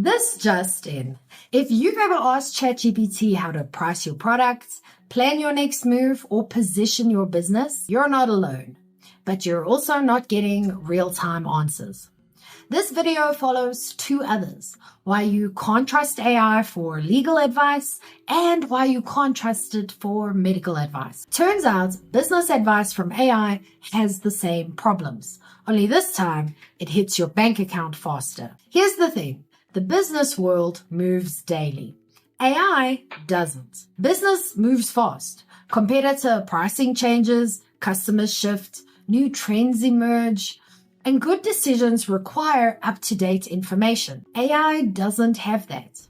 This just in. If you've ever asked ChatGPT how to price your products, plan your next move, or position your business, you're not alone. But you're also not getting real-time answers. This video follows two others: why you can't trust AI for legal advice and why you can't trust it for medical advice. Turns out business advice from AI has the same problems, only this time it hits your bank account faster. Here's the thing. The business world moves daily. AI doesn't. Business moves fast. Competitor pricing changes, customers shift, new trends emerge, and good decisions require up-to-date information. AI doesn't have that.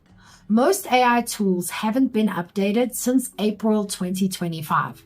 Most AI tools haven't been updated since April 2025.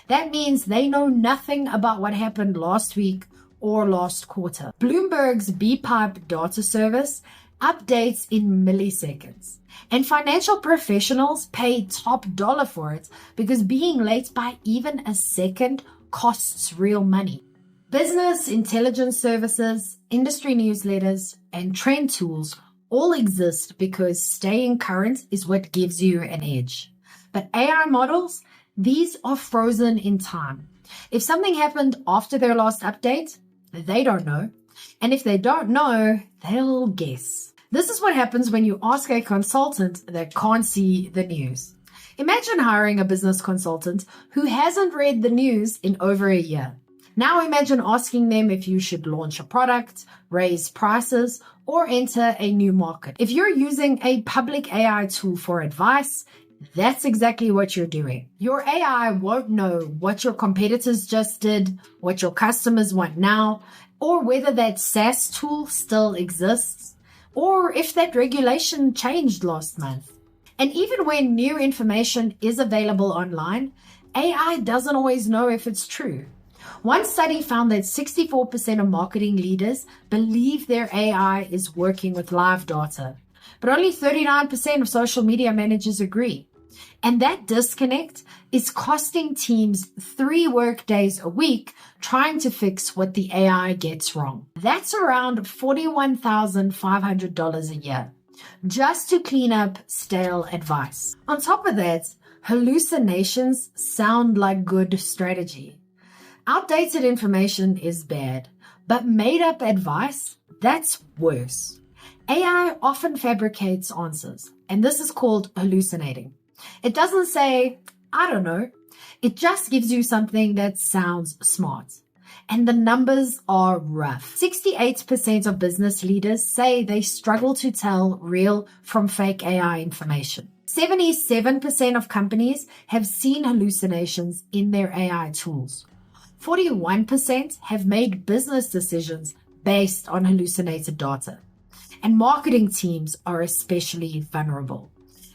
That means they know nothing about what happened last week or last quarter. Bloomberg's BPipe data service updates in milliseconds. And financial professionals pay top dollar for it because being late by even a second costs real money. Business intelligence services, industry newsletters, and trend tools all exist because staying current is what gives you an edge. But AI models, these are frozen in time. If something happened after their last update, they don't know. And if they don't know, they'll guess. This is what happens when you ask a consultant that can't see the news. Imagine hiring a business consultant who hasn't read the news in over a year. Now imagine asking them if you should launch a product, raise prices, or enter a new market. If you're using a public AI tool for advice, that's exactly what you're doing. Your AI won't know what your competitors just did, what your customers want now, or whether that SaaS tool still exists, or if that regulation changed last month. And even when new information is available online, AI doesn't always know if it's true. One study found that 64% of marketing leaders believe their AI is working with live data, but only 39% of social media managers agree. And that disconnect is costing teams 3 work days a week trying to fix what the AI gets wrong. That's around $41,500 a year, just to clean up stale advice. On top of that, hallucinations sound like good strategy. Outdated information is bad, but made-up advice, that's worse. AI often fabricates answers, and this is called hallucinating. It doesn't say, I don't know. It just gives you something that sounds smart. And the numbers are rough. 68% of business leaders say they struggle to tell real from fake AI information. 77% of companies have seen hallucinations in their AI tools. 41% have made business decisions based on hallucinated data. And marketing teams are especially vulnerable.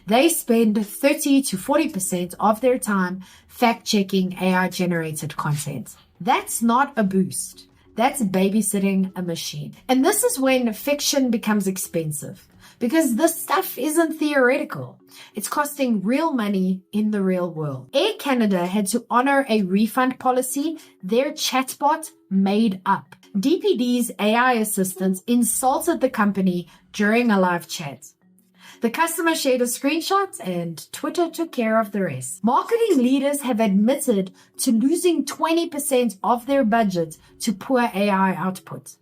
They spend 30 to 40% of their time fact-checking AI-generated content. That's not a boost. That's babysitting a machine. And this is when fiction becomes expensive, because this stuff isn't theoretical. It's costing real money in the real world. Air Canada had to honor a refund policy their chatbot made up. DPD's AI assistant insulted the company during a live chat. The customer shared a screenshot and Twitter took care of the rest. Marketing leaders have admitted to losing 20% of their budget to poor AI output.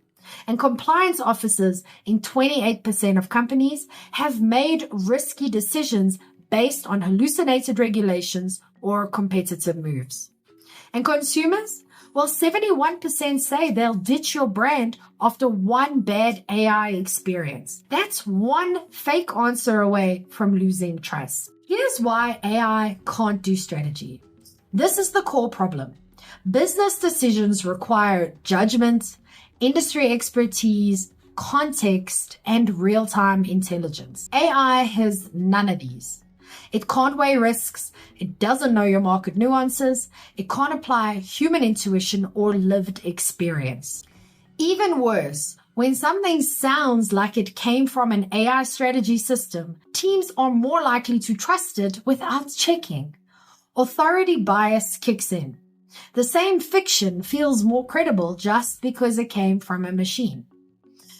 And compliance officers in 28% of companies have made risky decisions based on hallucinated regulations or competitive moves. And consumers? Well, 71% say they'll ditch your brand after one bad AI experience. That's one fake answer away from losing trust. Here's why AI can't do strategy. This is the core problem. Business decisions require judgment, industry expertise, context, and real-time intelligence. AI has none of these. It can't weigh risks, it doesn't know your market nuances, it can't apply human intuition or lived experience. Even worse, when something sounds like it came from an AI strategy system, teams are more likely to trust it without checking. Authority bias kicks in. The same fiction feels more credible just because it came from a machine.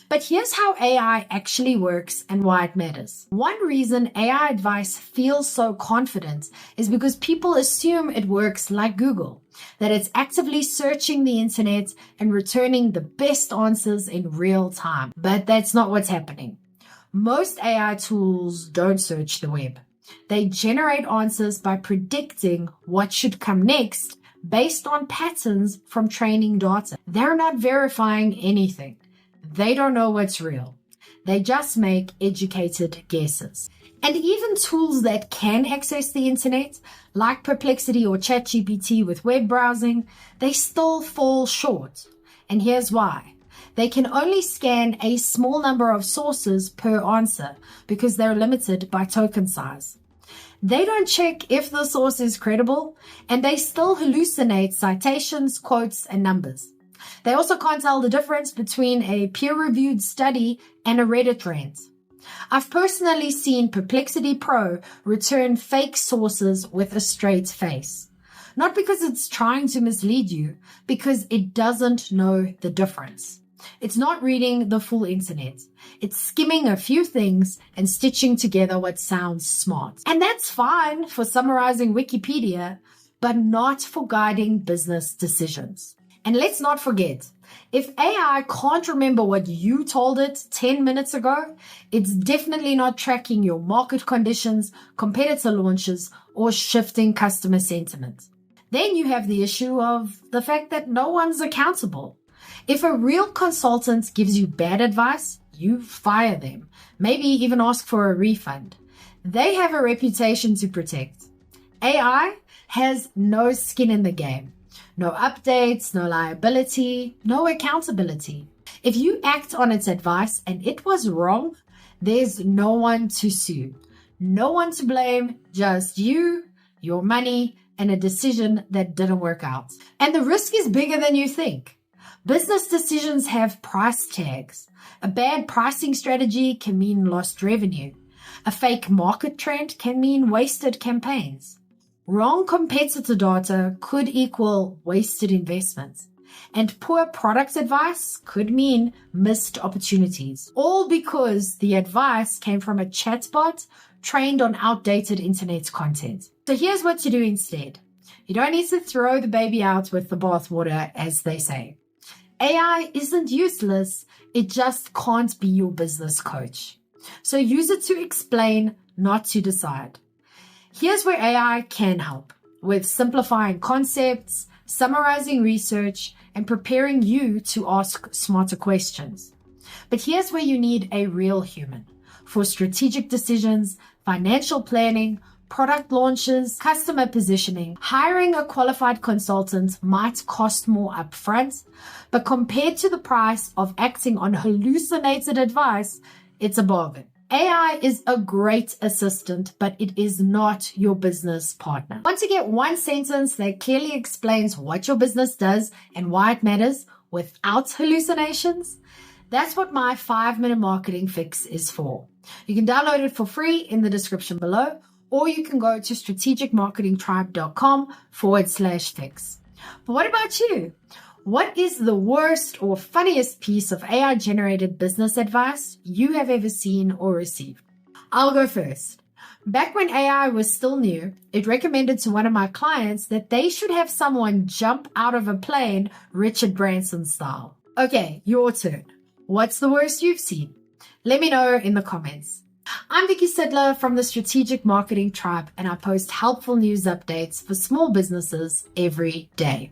But here's how AI actually works and why it matters. One reason AI advice feels so confident is because people assume it works like Google, that it's actively searching the internet and returning the best answers in real time. But that's not what's happening. Most AI tools don't search the web. They generate answers by predicting what should come next based on patterns from training data. They're not verifying anything. They don't know what's real. They just make educated guesses. And even tools that can access the internet, like Perplexity or ChatGPT with web browsing, they still fall short. And here's why. They can only scan a small number of sources per answer because they're limited by token size. They don't check if the source is credible, and they still hallucinate citations, quotes, and numbers. They also can't tell the difference between a peer-reviewed study and a Reddit rant. I've personally seen Perplexity Pro return fake sources with a straight face. Not because it's trying to mislead you, because it doesn't know the difference. It's not reading the full internet. It's skimming a few things and stitching together what sounds smart. And that's fine for summarizing Wikipedia, but not for guiding business decisions. And let's not forget, if AI can't remember what you told it 10 minutes ago, it's definitely not tracking your market conditions, competitor launches, or shifting customer sentiment. Then you have the issue of the fact that no one's accountable. If a real consultant gives you bad advice, you fire them. Maybe even ask for a refund. They have a reputation to protect. AI has no skin in the game. No updates, no liability, no accountability. If you act on its advice and it was wrong, there's no one to sue. No one to blame, just you, your money, and a decision that didn't work out. And the risk is bigger than you think. Business decisions have price tags. A bad pricing strategy can mean lost revenue. A fake market trend can mean wasted campaigns. Wrong competitor data could equal wasted investments. And poor product advice could mean missed opportunities. All because the advice came from a chatbot trained on outdated internet content. So here's what to do instead. You don't need to throw the baby out with the bathwater, as they say. AI isn't useless, it just can't be your business coach. So use it to explain, not to decide. Here's where AI can help, with simplifying concepts, summarizing research, and preparing you to ask smarter questions. But here's where you need a real human for strategic decisions, financial planning, product launches, customer positioning. Hiring a qualified consultant might cost more upfront, but compared to the price of acting on hallucinated advice, it's a bargain. AI is a great assistant, but it is not your business partner. Want to get one sentence that clearly explains what your business does and why it matters without hallucinations? That's what my 5-minute marketing fix is for. You can download it for free in the description below, or you can go to strategicmarketingtribe.com/fix. But what about you? What is the worst or funniest piece of AI-generated business advice you have ever seen or received? I'll go first. Back when AI was still new, it recommended to one of my clients that they should have someone jump out of a plane, Richard Branson style. Okay, your turn. What's the worst you've seen? Let me know in the comments. I'm Vicky Sidler from the Strategic Marketing Tribe, and I post helpful news updates for small businesses every day.